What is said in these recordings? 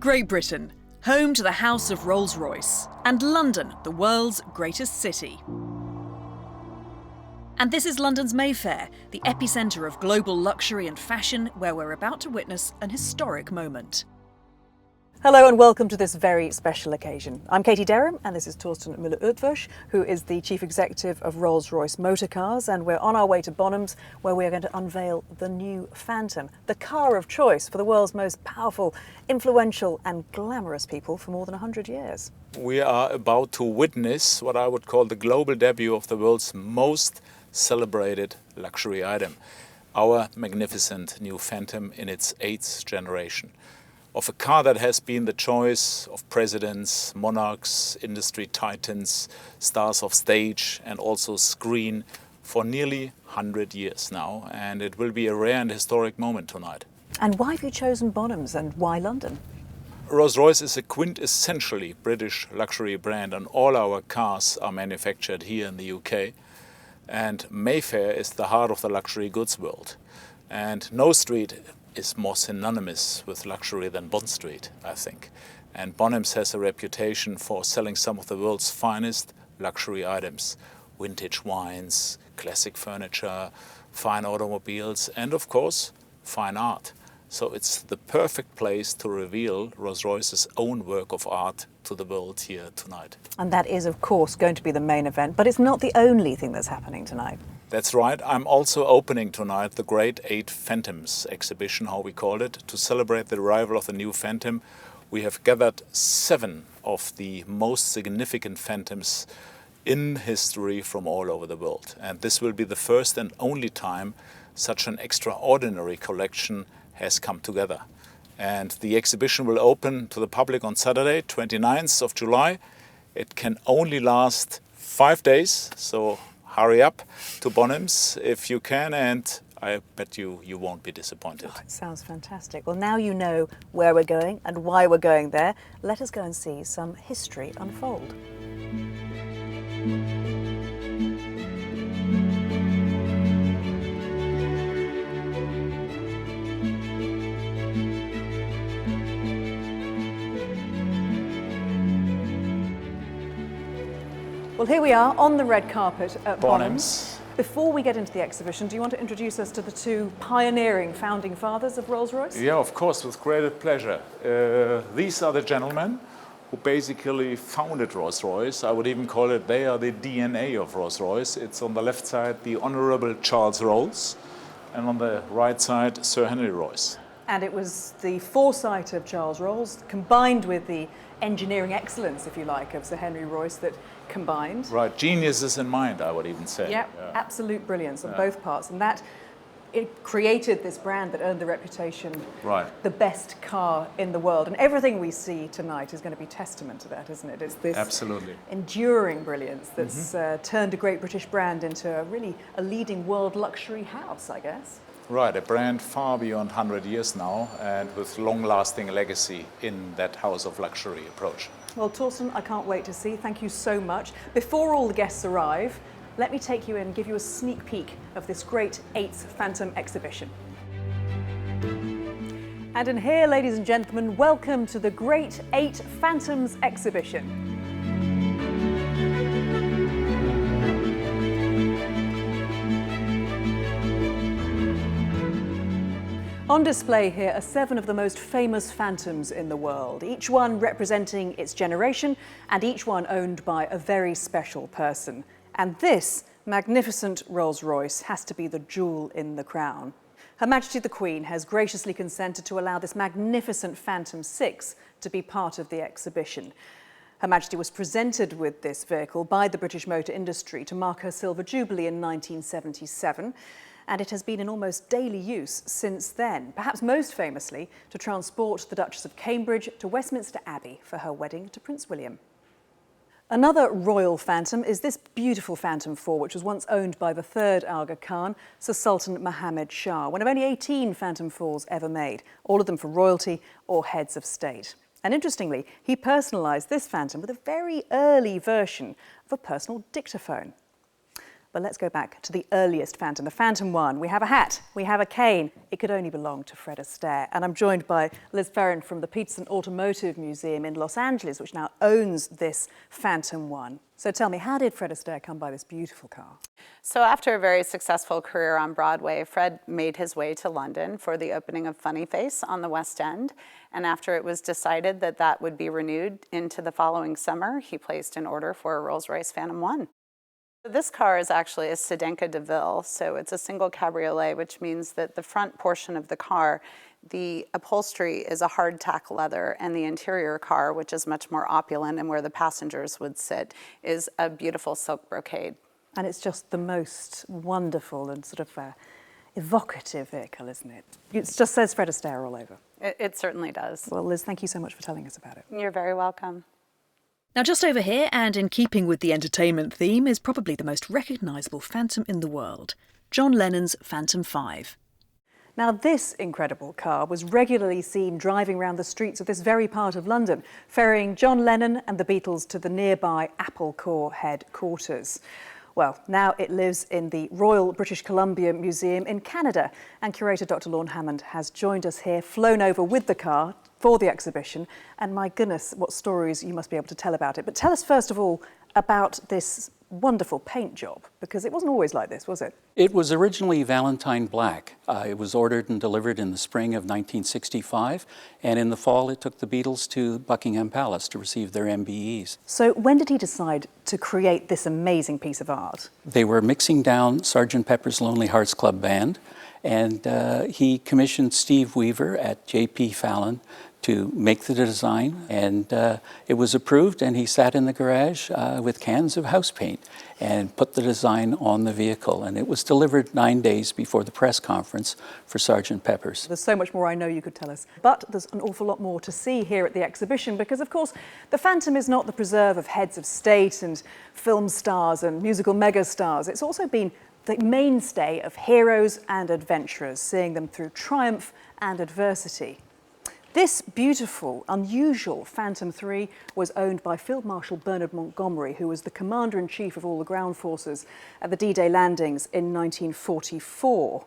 Great Britain, home to the House of Rolls-Royce, and London, the world's greatest city. And this is London's Mayfair, the epicentre of global luxury and fashion, where we're about to witness an historic moment. Hello and welcome to this very special occasion. I'm Katie Derham and this is Torsten Müller-Utwösch, who is the Chief Executive of Rolls-Royce Motor Cars, and we're on our way to Bonhams, where we're going to unveil the new Phantom, the car of choice for the world's most powerful, influential and glamorous people for more than 100 years. We are about to witness what I would call the global debut of the world's most celebrated luxury item, our magnificent new Phantom in its 8th generation. Of a car that has been the choice of presidents, monarchs, industry titans, stars of stage and also screen for nearly 100 years now, and it will be a rare and historic moment tonight. And why have you chosen Bonhams and why London? Rolls-Royce is a quintessentially British luxury brand, and all our cars are manufactured here in the UK. And Mayfair is the heart of the luxury goods world. And no street is more synonymous with luxury than Bond Street, I think. And Bonhams has a reputation for selling some of the world's finest luxury items. Vintage wines, classic furniture, fine automobiles, and of course, fine art. So it's the perfect place to reveal Rolls-Royce's own work of art to the world here tonight. And that is, of course, going to be the main event, but it's not the only thing that's happening tonight. That's right. I'm also opening tonight the Great 8 Phantoms exhibition, how we call it. To celebrate the arrival of the new Phantom, we have gathered 7 of the most significant Phantoms in history from all over the world. And this will be the first and only time such an extraordinary collection has come together. And the exhibition will open to the public on Saturday, 29th of July. It can only last 5 days, so hurry up to Bonhams if you can, and I bet you won't be disappointed. Oh, it sounds fantastic. Well, now you know where we're going and why we're going there. Let us go and see some history unfold. Well, here we are on the red carpet at Bonhams. Before we get into the exhibition, do you want to introduce us to the 2 pioneering founding fathers of Rolls-Royce? Yeah, of course, with great pleasure. These are the gentlemen who basically founded Rolls-Royce. I would even call it they are the DNA of Rolls-Royce. It's on the left side the Honourable Charles Rolls, and on the right side Sir Henry Royce. And it was the foresight of Charles Rolls combined with the engineering excellence, if you like, of Sir Henry Royce that combined. Right, geniuses in mind, I would even say. Yep, yeah, absolute brilliance on both parts. And that, it created this brand that earned the reputation, the best car in the world. And everything we see tonight is going to be testament to that, isn't it? It's this absolutely enduring brilliance that's turned a great British brand into a leading world luxury house, I guess. Right, a brand far beyond 100 years now and with long-lasting legacy in that house of luxury approach. Well, Torsten, I can't wait to see. Thank you so much. Before all the guests arrive, let me take you in and give you a sneak peek of this great 8th Phantom exhibition. And in here, ladies and gentlemen, welcome to the Great 8 Phantoms exhibition. On display here are 7 of the most famous Phantoms in the world, each one representing its generation and each one owned by a very special person. And this magnificent Rolls-Royce has to be the jewel in the crown. Her Majesty the Queen has graciously consented to allow this magnificent Phantom 6 to be part of the exhibition. Her Majesty was presented with this vehicle by the British motor industry to mark her Silver Jubilee in 1977. And it has been in almost daily use since then, perhaps most famously to transport the Duchess of Cambridge to Westminster Abbey for her wedding to Prince William. Another royal Phantom is this beautiful Phantom 4, which was once owned by the 3rd Aga Khan, Sir Sultan Mohammed Shah, one of only 18 Phantom 4s ever made, all of them for royalty or heads of state. And interestingly, he personalised this Phantom with a very early version of a personal dictaphone. But let's go back to the earliest Phantom, the Phantom 1. We have a hat, we have a cane. It could only belong to Fred Astaire. And I'm joined by Liz Ferrin from the Peterson Automotive Museum in Los Angeles, which now owns this Phantom 1. So tell me, how did Fred Astaire come by this beautiful car? So after a very successful career on Broadway, Fred made his way to London for the opening of Funny Face on the West End. And after it was decided that that would be renewed into the following summer, he placed an order for a Rolls-Royce Phantom 1. This car is actually a Sedanka de Ville, so it's a single cabriolet, which means that the front portion of the car, the upholstery is a hardtack leather, and the interior car, which is much more opulent and where the passengers would sit, is a beautiful silk brocade. And it's just the most wonderful and sort of evocative vehicle, isn't it? It just says Fred Astaire all over. It certainly does. Well, Liz, thank you so much for telling us about it. You're very welcome. Now, just over here, and in keeping with the entertainment theme, is probably the most recognisable Phantom in the world, John Lennon's Phantom 5. Now, this incredible car was regularly seen driving around the streets of this very part of London, ferrying John Lennon and the Beatles to the nearby Apple Corps headquarters. Well, now it lives in the Royal British Columbia Museum in Canada, and curator Dr. Lorne Hammond has joined us here, flown over with the car for the exhibition, and my goodness, what stories you must be able to tell about it. But tell us first of all about this wonderful paint job, because it wasn't always like this, was it? It was originally Valentine Black. It was ordered and delivered in the spring of 1965, and in the fall it took the Beatles to Buckingham Palace to receive their MBEs. So when did he decide to create this amazing piece of art? They were mixing down Sgt. Pepper's Lonely Hearts Club Band, and he commissioned Steve Weaver at J.P. Fallon to make the design, and it was approved, and he sat in the garage with cans of house paint and put the design on the vehicle, and it was delivered 9 days before the press conference for Sgt. Pepper's. There's so much more I know you could tell us, but there's an awful lot more to see here at the exhibition, because of course the Phantom is not the preserve of heads of state and film stars and musical megastars. It's also been the mainstay of heroes and adventurers, seeing them through triumph and adversity. This beautiful, unusual Phantom 3 was owned by Field Marshal Bernard Montgomery, who was the commander-in-chief of all the ground forces at the D-Day landings in 1944.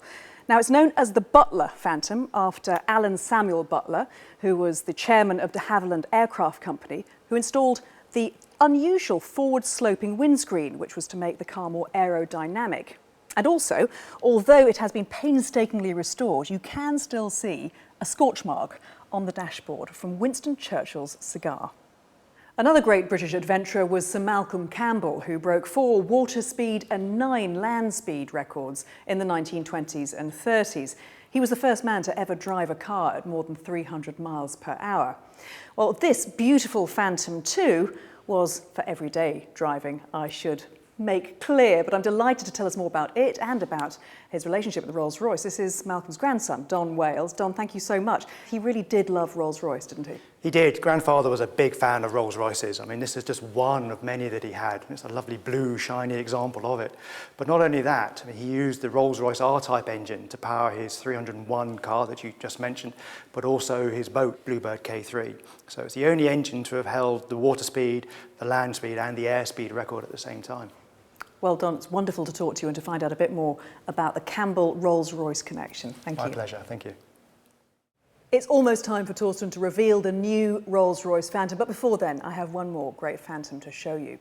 Now, it's known as the Butler Phantom after Alan Samuel Butler, who was the chairman of de Havilland Aircraft Company, who installed the unusual forward-sloping windscreen, which was to make the car more aerodynamic. And also, although it has been painstakingly restored, you can still see a scorch mark on the dashboard from Winston Churchill's cigar. Another great British adventurer was Sir Malcolm Campbell, who broke 4 water speed and 9 land speed records in the 1920s and 30s. He was the first man to ever drive a car at more than 300 miles per hour. Well, this beautiful Phantom 2 was for everyday driving, I should make clear, but I'm delighted to tell us more about it and about his relationship with the Rolls-Royce. This is Malcolm's grandson, Don Wales. Don, thank you so much. He really did love Rolls-Royce, didn't he? He did. Grandfather was a big fan of Rolls-Royces. I mean, this is just one of many that he had. It's a lovely blue, shiny example of it. But not only that, I mean, he used the Rolls-Royce R-Type engine to power his 301 car that you just mentioned, but also his boat, Bluebird K3. So it's the only engine to have held the water speed, the land speed, and the air speed record at the same time. Well, Don, it's wonderful to talk to you and to find out a bit more about the Campbell Rolls-Royce connection. Thank you. My pleasure. Thank you. It's almost time for Torsten to reveal the new Rolls-Royce Phantom, but before then, I have one more great Phantom to show you.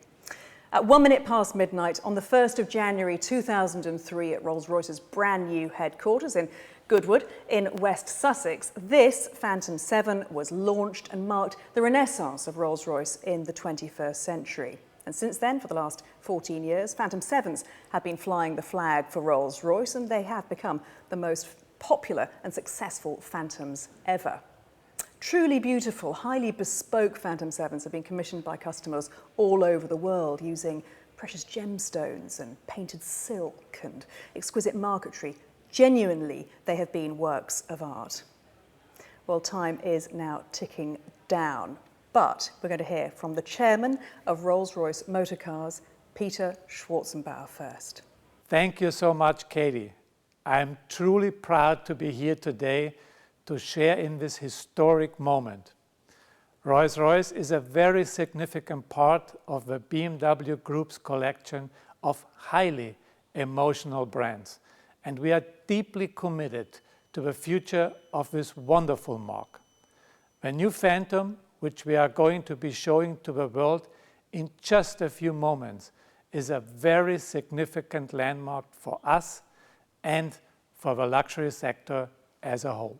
At 1 minute past midnight on the 1st of January 2003 at Rolls-Royce's brand new headquarters in Goodwood in West Sussex, this Phantom 7 was launched and marked the renaissance of Rolls-Royce in the 21st century. And since then, for the last 14 years, Phantom 7s have been flying the flag for Rolls-Royce, and they have become the most popular and successful Phantoms ever. Truly beautiful, highly bespoke Phantom 7s have been commissioned by customers all over the world using precious gemstones and painted silk and exquisite marquetry. Genuinely, they have been works of art. Well, time is now ticking down. But we're going to hear from the chairman of Rolls-Royce Motor Cars, Peter Schwartz first. Thank you so much, Katie. I'm truly proud to be here today to share in this historic moment. Rolls-Royce is a very significant part of the BMW Group's collection of highly emotional brands. And we are deeply committed to the future of this wonderful marque. The new Phantom, which we are going to be showing to the world in just a few moments, is a very significant landmark for us and for the luxury sector as a whole.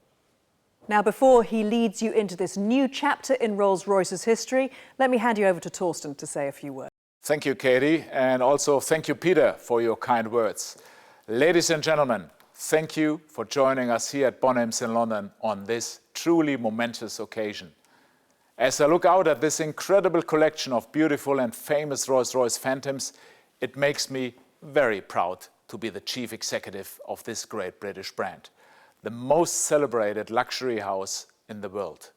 Now, before he leads you into this new chapter in Rolls-Royce's history, let me hand you over to Torsten to say a few words. Thank you, Katie, and also thank you, Peter, for your kind words. Ladies and gentlemen, thank you for joining us here at Bonhams in London on this truly momentous occasion. As I look out at this incredible collection of beautiful and famous Rolls-Royce Phantoms, it makes me very proud to be the chief executive of this great British brand, the most celebrated luxury house in the world.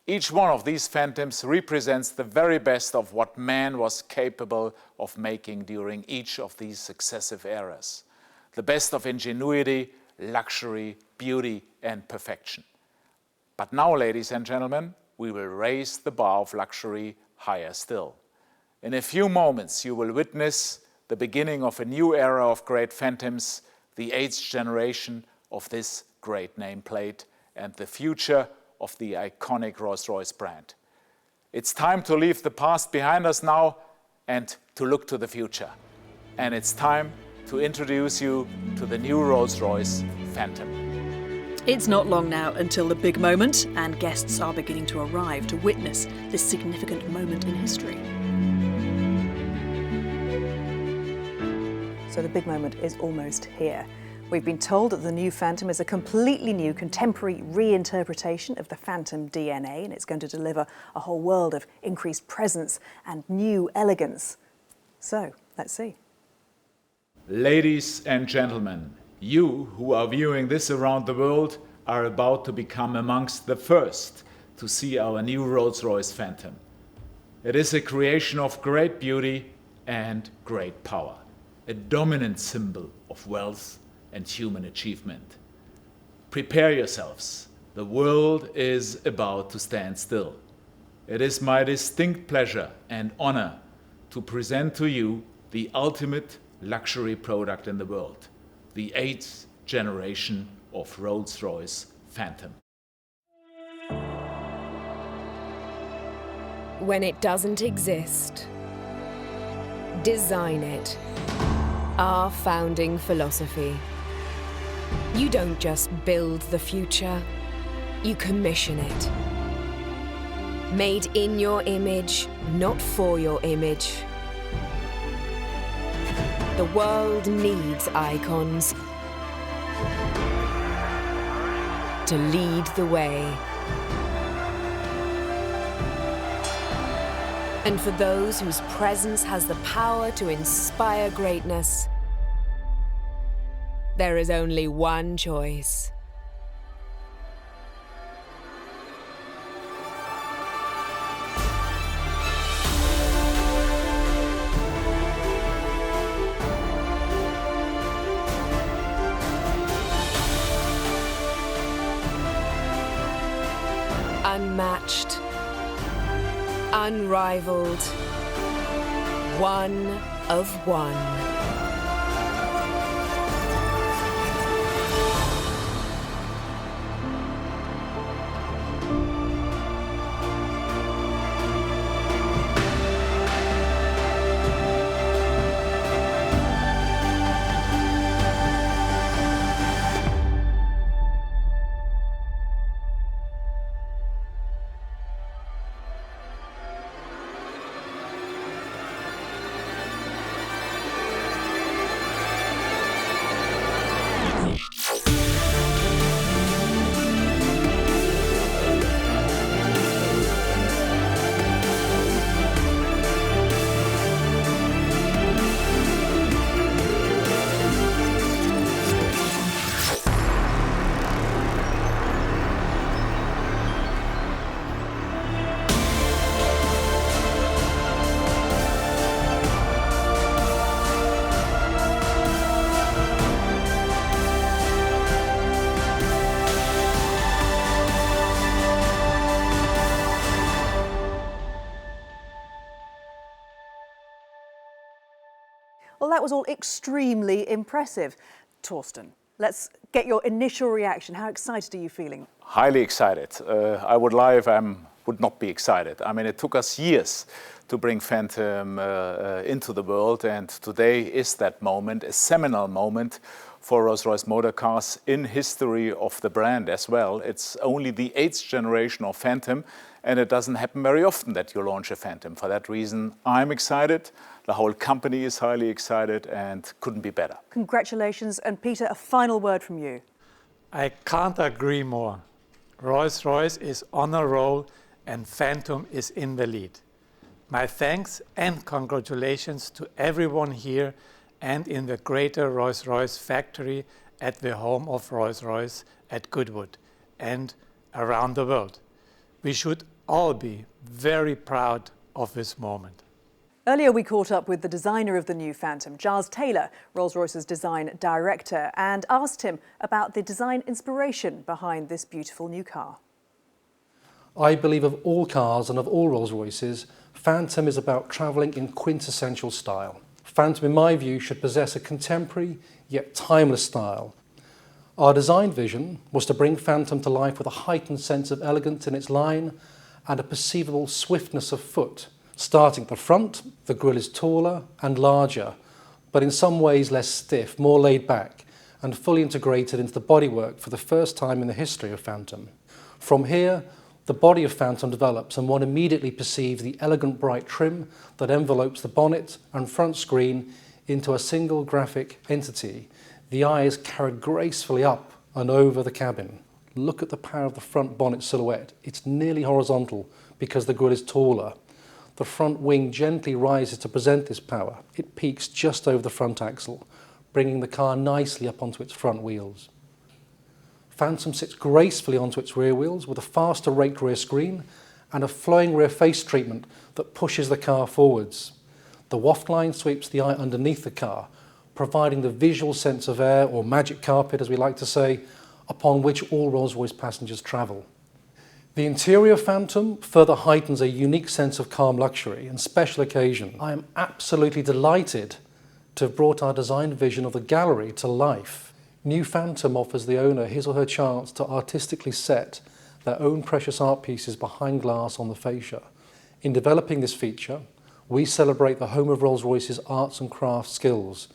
Each one of these Phantoms represents the very best of what man was capable of making during each of these successive eras. The best of ingenuity, luxury, beauty, and perfection. But now, ladies and gentlemen, we will raise the bar of luxury higher still. In a few moments, you will witness the beginning of a new era of great Phantoms, the 8th generation of this great nameplate, and the future of the iconic Rolls-Royce brand. It's time to leave the past behind us now and to look to the future. And it's time to introduce you to the new Rolls-Royce Phantom. It's not long now until the big moment, and guests are beginning to arrive to witness this significant moment in history. So the big moment is almost here. We've been told that the new Phantom is a completely new contemporary reinterpretation of the Phantom DNA, and it's going to deliver a whole world of increased presence and new elegance. So, let's see. Ladies and gentlemen, you who are viewing this around the world are about to become amongst the first to see our new Rolls-Royce Phantom. It is a creation of great beauty and great power, a dominant symbol of wealth and human achievement. Prepare yourselves. The world is about to stand still. It is my distinct pleasure and honor to present to you the ultimate luxury product in the world, the 8th generation of Rolls-Royce Phantom. When it doesn't exist, design it. Our founding philosophy. You don't just build the future, you commission it. Made in your image, not for your image. The world needs icons to lead the way. And for those whose presence has the power to inspire greatness, there is only one choice. Unmatched, unrivaled, one of one. Well, that was all extremely impressive. Torsten, let's get your initial reaction. How excited are you feeling? Highly excited. I would lie if I would not be excited. I mean, it took us years to bring Phantom into the world, and today is that moment, a seminal moment for Rolls-Royce motor cars in history of the brand as well. It's only the 8th generation of Phantom, and it doesn't happen very often that you launch a Phantom. For that reason, I'm excited, the whole company is highly excited, and couldn't be better. Congratulations. And Peter, a final word from you. I can't agree more. Rolls-Royce is on a roll and Phantom is in the lead. My thanks and congratulations to everyone here and in the greater Rolls-Royce factory at the home of Rolls-Royce at Goodwood and around the world. We should all be very proud of this moment. Earlier we caught up with the designer of the new Phantom, Giles Taylor, Rolls-Royce's design director, and asked him about the design inspiration behind this beautiful new car. I believe of all cars and of all Rolls-Royces, Phantom is about travelling in quintessential style. Phantom, in my view, should possess a contemporary yet timeless style. Our design vision was to bring Phantom to life with a heightened sense of elegance in its line and a perceivable swiftness of foot. Starting at the front, the grille is taller and larger, but in some ways less stiff, more laid back, and fully integrated into the bodywork for the first time in the history of Phantom. From here, the body of Phantom develops, and one immediately perceives the elegant bright trim that envelopes the bonnet and front screen into a single graphic entity. The eye is carried gracefully up and over the cabin. Look at the power of the front bonnet silhouette. It's nearly horizontal because the grille is taller. The front wing gently rises to present this power. It peaks just over the front axle, bringing the car nicely up onto its front wheels. Phantom sits gracefully onto its rear wheels with a faster raked rear screen and a flowing rear face treatment that pushes the car forwards. The waft line sweeps the eye underneath the car, providing the visual sense of air, or magic carpet as we like to say, upon which all Rolls-Royce passengers travel. The interior Phantom further heightens a unique sense of calm luxury and special occasion. I am absolutely delighted to have brought our design vision of the gallery to life. New Phantom offers the owner his or her chance to artistically set their own precious art pieces behind glass on the fascia. In developing this feature, we celebrate the home of Rolls-Royce's arts and crafts skills.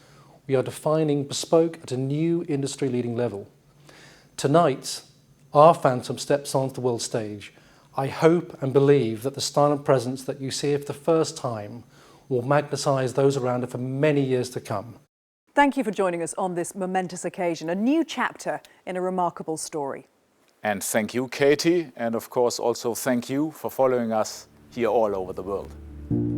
We are defining bespoke at a new industry-leading level. Tonight, our Phantom steps onto the world stage. I hope and believe that the style and presence that you see for the first time will magnetise those around it for many years to come. Thank you for joining us on this momentous occasion, a new chapter in a remarkable story. And thank you, Katie, and of course also thank you for following us here all over the world.